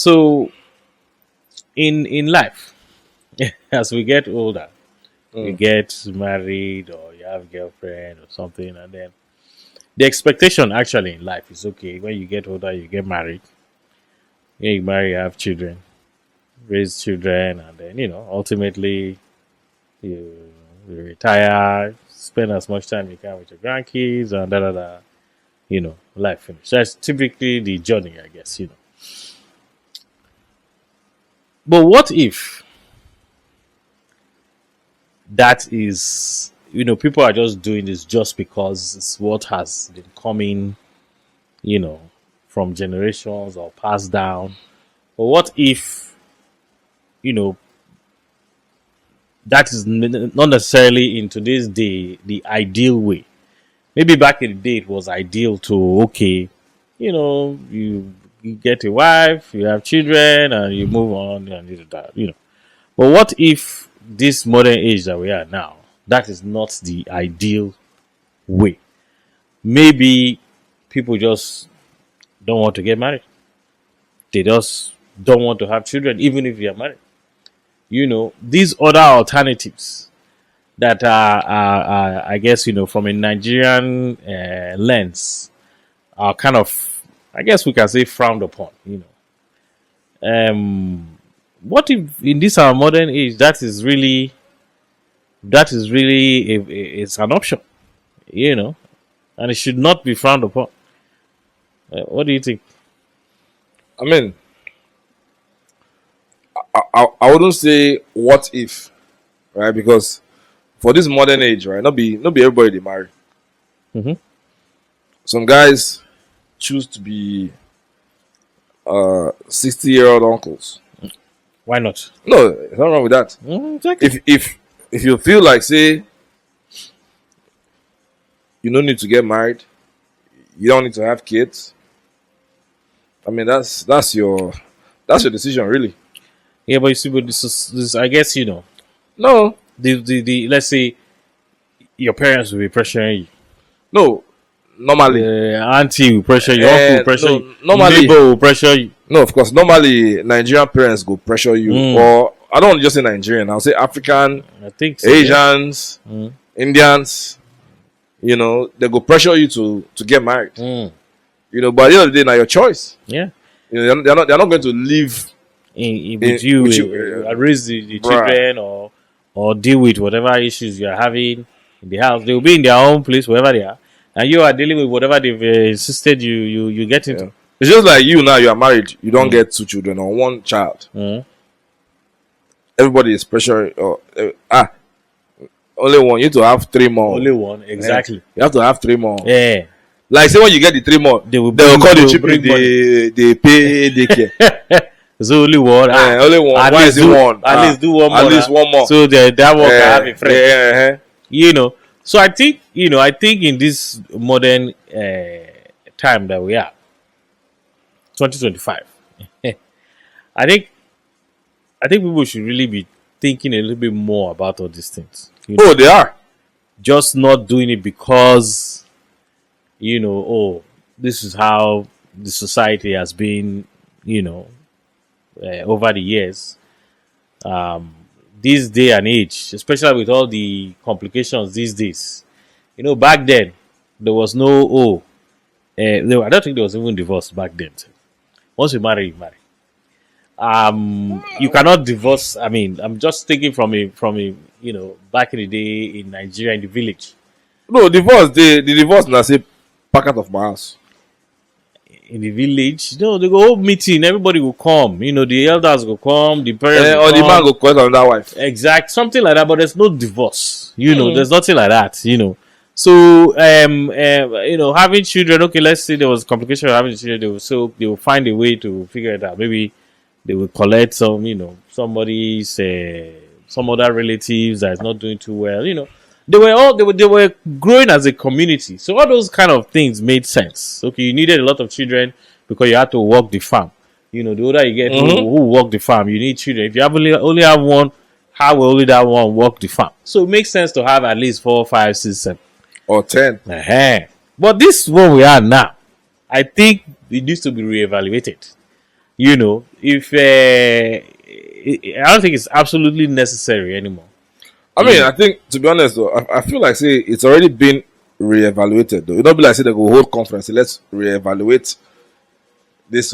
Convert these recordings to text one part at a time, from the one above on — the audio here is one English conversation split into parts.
So in life, as we get older, you get married or you have girlfriend or something, and then the expectation actually in life is okay. When you get older, you get married. When you marry, you have children, raise children, and then ultimately you retire, spend as much time you can with your grandkids, and life finish. That's typically the journey, I guess. But what if that is, people are just doing this just because it's what has been coming, you know, from generations or passed down? But what if, you know, that is not necessarily in today's day the ideal way? Maybe back in the day it was ideal to, okay, you get a wife, you have children, and you move on and that. But what if this modern age that we are now, that is not the ideal way? Maybe people just don't want to get married. They just don't want to have children, even if they are married. These other alternatives that are I guess, from a Nigerian lens, are kind of, I guess we can say, frowned upon. What if in this our modern age that is really it's an option, and it should not be frowned upon? What do you think? I mean, I wouldn't say what if, right? Because for this modern age, right, not be everybody they marry. Mm-hmm. Some guys choose to be 60-year-old uncles. Why not? No, there's nothing wrong with that. Exactly. If you feel like, say, you don't need to get married, you don't need to have kids. I mean, that's your decision, really. Yeah, but you see, but this I guess, No, the let's say your parents will be pressuring you. no, normally, Auntie will pressure you, uncle will pressure no, you, normally, neighbor will pressure you. no, of course, normally Nigerian parents go pressure you, or I don't want to just say Nigerian. I'll say African, I think so, yeah. Asians, Indians. They go pressure you to get married. But at the end of the day, now your choice. Yeah. They're not going to live With you, raise the children, or deal with whatever issues you are having in the house. They will be in their own place, wherever they are, and you are dealing with whatever they've insisted you get into. Yeah. It's just like you now. You are married. You don't get 2 children or 1 child. Everybody is pressure. Only one. You need to have 3 more. Only one, exactly. Yeah. You have to have 3 more. Yeah. Like, say when you get the 3 more, they will call the cheap. They pay daycare. There's only one. Only one. Why is it one? At least do one more. At least one more. So that one can have a friend. Yeah. So I think in this modern time that we are, 2025, I think people should really be thinking a little bit more about all these things. Oh, they are. Just not doing it because, this is how the society has been, over the years. This day and age, especially with all the complications these days, back then there was no I don't think there was even divorce back then. Once you marry, you marry. You cannot divorce. I mean, I'm just thinking from a back in the day in Nigeria, in the village. No, divorce. The divorce now say pack out of my house. In the village, they go hold meeting. Everybody will come. The elders will come. The parents will or come. the man go collect another wife. Exact, something like that. But there's no divorce. There's nothing like that. So having children. Okay, let's say there was complication of having children. They will find a way to figure it out. Maybe they will collect some, somebody's some other relatives that is not doing too well. They were growing as a community. So all those kind of things made sense. Okay, you needed a lot of children because you had to work the farm. The older you get, who work the farm, you need children. If you only have one, how will only that one work the farm? So it makes sense to have at least 4, 5, 6, 7. Or 10. But this is where we are now. I think it needs to be reevaluated. if I don't think it's absolutely necessary anymore. I mean, I think to be honest though, I feel like say it's already been reevaluated though. It don't be like say they go hold conference. Say, let's reevaluate this.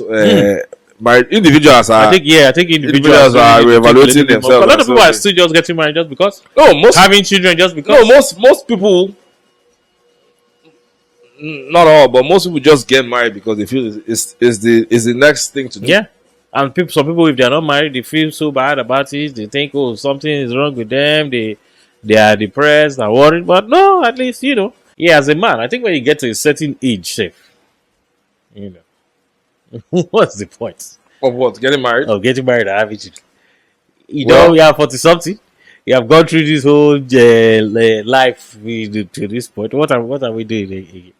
My individuals I are think I think individuals individuals are really need to think a little reevaluating bit more. But a themselves lot and of say, people are okay. still just getting married just because No, having children just no because. most people, not all, but most people just get married because they feel is the next thing to do. Yeah. And some people, if they're not married, they feel so bad about it. They think, oh, something is wrong with them. They are depressed and worried. But no, at least yeah. As a man, I think when you get to a certain age, safe, you what's the point Of what? Getting married? of getting married and having children? Well, You have 40 something. You have gone through this whole life to this point. What are we doing again?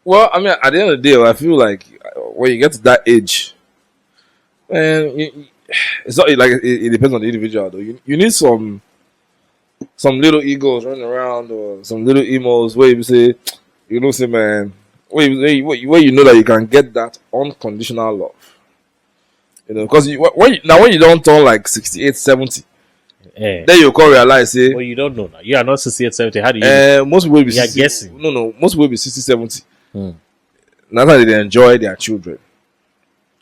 well, I mean, at the end of the day, I feel like when you get to that age, and it's not like it depends on the individual though. You need some little egos running around or some little emos where you say, say, man, where you know that you can get that unconditional love. Because when you don't turn like 68, 70, Eh. then you can realize, say, Well, you don't know now. You are not 68, 70. How do you know? most people will be You are 60, guessing. no, most people will be 60, 70. Hmm. That's how they enjoy their children.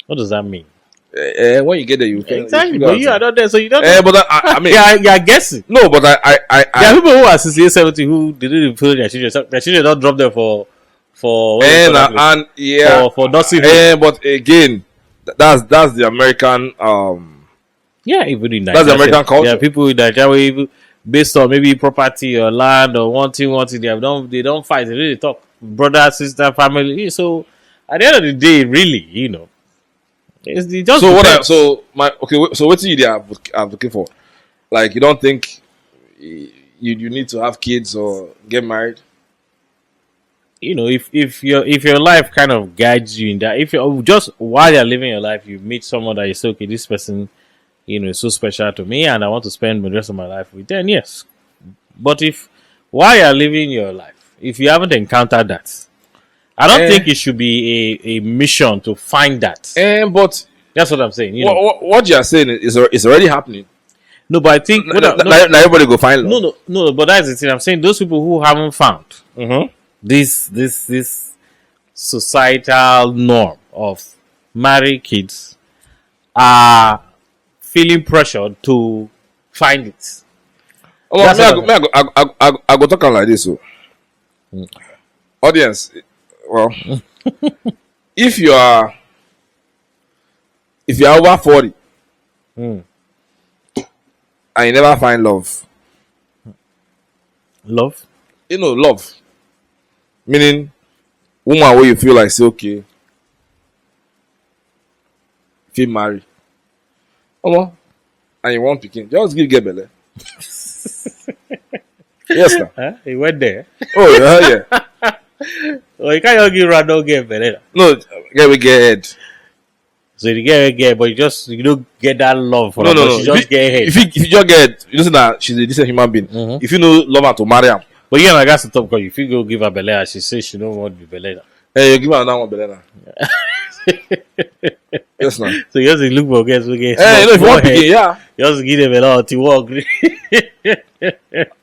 What does that mean? When you get there, you Exactly, figure but out, you are not there, so you don't know. but I mean, You are guessing. no, but There are people who are 68, 70 who didn't even feel their children. So their children don't drop them for what do you call that place? and yeah, For nursing home. but again, that's the American Yeah, even in that's the Nigeria. American culture. There are people in Nigeria where even based on maybe property or land or one thing, they don't fight. They really talk. Brother, sister, family. So at the end of the day, really, it just So depends. so what you are advocating for? Like you don't think you need to have kids or get married? If your life kind of guides you in that, if you just while you're living your life, you meet someone that you say, okay, this person, is so special to me, and I want to spend the rest of my life with. Then yes, but if while you're living your life, if you haven't encountered that, I don't think it should be a mission to find that. But That's what I'm saying. what you are saying is already happening. No, but I think Now everybody go find love. no. But that's the thing. I'm saying those people who haven't found Mm-hmm. this societal norm of married kids are feeling pressured to find it. Well, That's me, what I go talk am like this. So, audience, well, if you are over 40 Mm. and you never find love, Love. love meaning woman where you feel like say okay, feel marry, and you want pikin, just give get belle. Yes, sir. Huh? He went there. Oh yeah. Well, you can't just give random get better. No, we get head. So you get, but you don't get that love for her. No. But she just get head. If you just get, you know that she's a decent human being. Mhm. If you know love her to marry her, But yeah, I got to top because if you go give her belly, she says she don't want to be belly. hey, you give her another one belle now. Yes, now. So you just look for guys who get. Hey, if you want head, pikin, yeah. you just give them a lot to work.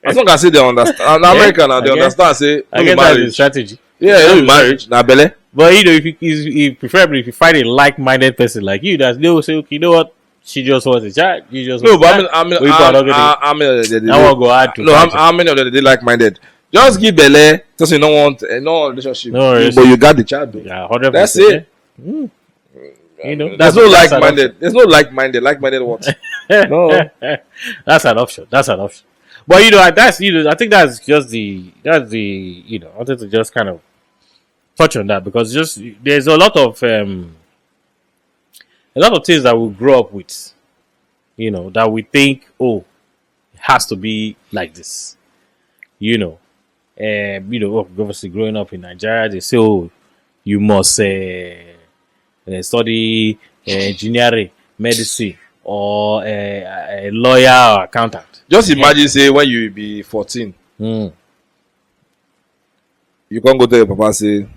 As long as say they understand, American now they I guess- understand. Say I no be guess that's the marriage. strategy. Yeah, no be marriage. Na belle. But if preferably if you find a like-minded person like you, that they will say, okay, you know what, she just wants a child, you just No, want but a child. how many We are not getting- how many of them That one go hard to no, find. how many of them they like minded? Just give belle. Just you don't want no relationship, No relationship. but you got the child. Though. Yeah, 100%. That's it. There's no that's like-minded. There's no like-minded. Like-minded what? No. That's an option. That's an option. But that's I think that's the I wanted to just kind of touch on that because just there's a lot of things that we grow up with, that we think, oh, it has to be like this, obviously growing up in Nigeria, they say, oh, you must study engineering, medicine, or a lawyer or accountant. Just imagine, say, when you be 14, Mm. you can't go to your papa say,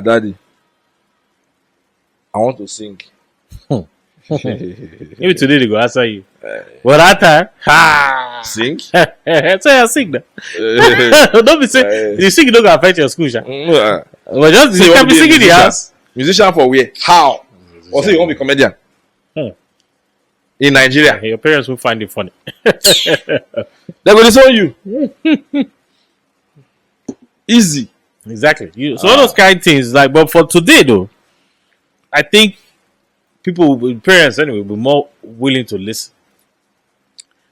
daddy, I want to sing. Maybe today they go answer you. Well, that time, ha! Sing? So you sing now. Don't be saying you sing, you don't go affect your school, sha. But just So you you can want be to be a singing the musician? house. Musician for where? How? Or say you want to be comedian? Hmm. In Nigeria. Your parents will find it funny. They're going to disown you. Easy. Exactly. So all those kind of things, like, but for today though, I think parents anyway, will be more willing to listen.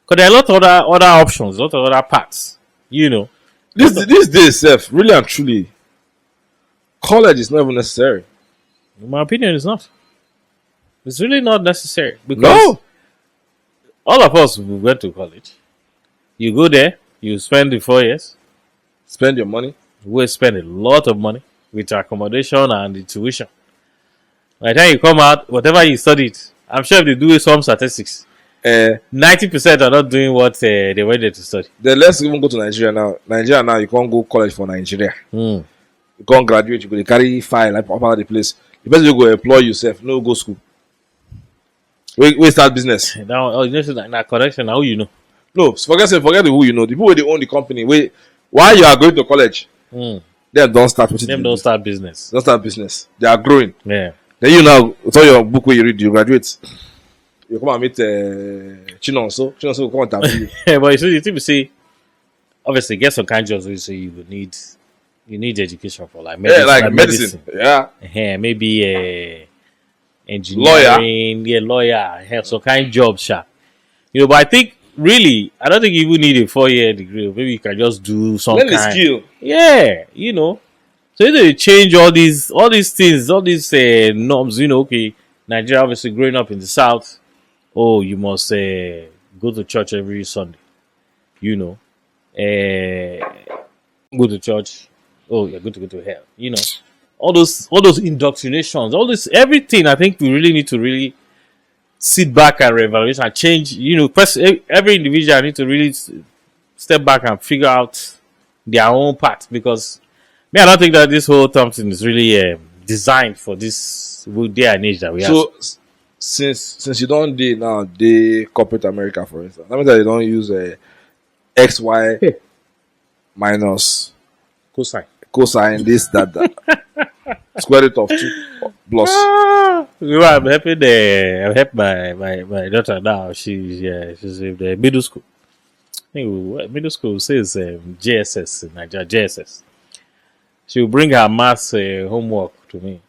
Because there are a lot of other options, a lot of other paths. This day itself, really and truly, college is not even necessary. In my opinion, it's not. It's really not necessary because No. all of us we went to college. You go there, you spend the 4 years. Spend your money. We spend a lot of money with accommodation and the tuition. By the time you come out, whatever you studied, I'm sure if they do some statistics, 90% are not doing what they went there to study. Then let's even go to Nigeria now. Nigeria now, you can't go college for Nigeria. Mm. You can't graduate, you go to carry file like up out of the place. The person you go employ yourself, no go school. We start business. Now, that connection, how you know? No, forget who you know. The people where they own the company. Why you are going to college? Them don't start. Them don't start business. Don't start business. They are growing. Yeah. Then you now, it's all your book where you read, you graduate. You come and meet Chinonso. Chinonso will come and tap you. But you see, obviously, get some kind of jobs where you say you need education for, like medicine. Yeah, like medicine. Yeah. Maybe engineering. Lawyer. Yeah, some kind of jobs, sha. But I think really, I don't think you even need a 4-year degree. Maybe you can just do some Learn kind. the skill. Yeah, So they change all these things, all these norms. Okay, Nigeria obviously growing up in the south. Oh, you must go to church every Sunday. Go to church. Oh, you're going to go to hell. All those indoctrinations, all this everything. I think we really need to really sit back and reevaluate and change. Every individual need to really step back and figure out their own path, because I don't think that this whole something is really designed for this day and age that we have. So since you don't do now, they corporate America, for instance. That means that they don't use XY minus cosine this that square root of 2 plus. I'm helping my daughter now. She's in the middle school. I think middle school says JSS in Nigeria. JSS. She will bring her maths homework to me.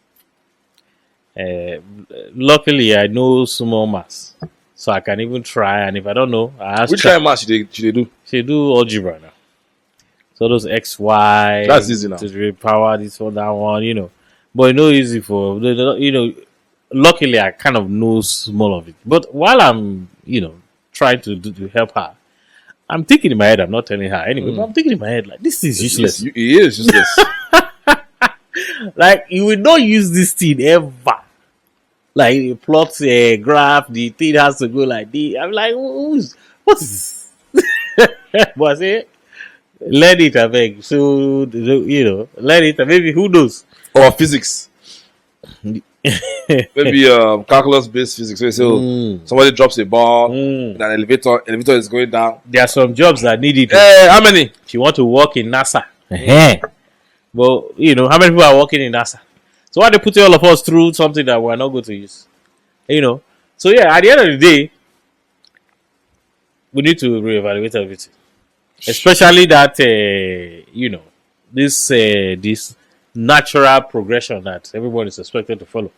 Luckily, I know small maths, so I can even try. And if I don't know, I ask. Which kind of maths should they do? She do algebra now. So those XY. That's easy now. To power this one, that one, But easy for luckily I kind of know small of it. But while I'm trying to help her, I'm thinking in my head. I'm not telling her anyway, but I'm thinking in my head like this is useless. It is useless. Like you will not use this thing ever. Like you plot a graph, the thing has to go like this. I'm like, what is this? But I say, learn it, I beg. So learn it, and maybe who knows? Or physics. Maybe calculus based physics. So you say, somebody drops a ball in an elevator is going down. There are some jobs that need it. How many? If you want to work in NASA. But how many people are working in NASA? So why they put all of us through something that we're not going to use? So yeah, at the end of the day, we need to reevaluate everything. Especially that this natural progression that everyone is expected to follow.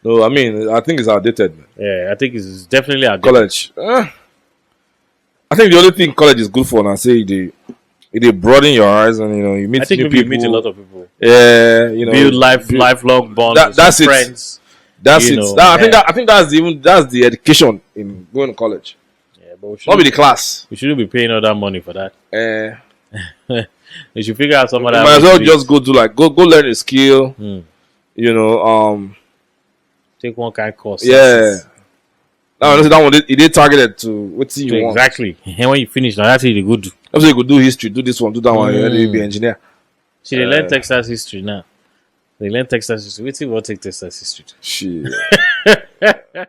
No, I think it's outdated, man. Yeah, I think it's definitely outdated. College. I think the only thing college is good for now, say they broaden your eyes and you meet new people. You meet a lot of people. Yeah, build lifelong bonds. That's it. Friends. That's it. I think that's the education in going to college. Yeah, but not be the class. We shouldn't be paying all that money for that. You should figure out some other. You might as well just go do go learn a skill. Take one kind of course. Yeah. Now that one it is targeted to what you want. Exactly. And when you finish, now that's what you go do. That's what you could do history, do this one, do that one, you be engineer. See, they learn Texas history now. They learn Texas history. Wait till we take Texas history. Shit.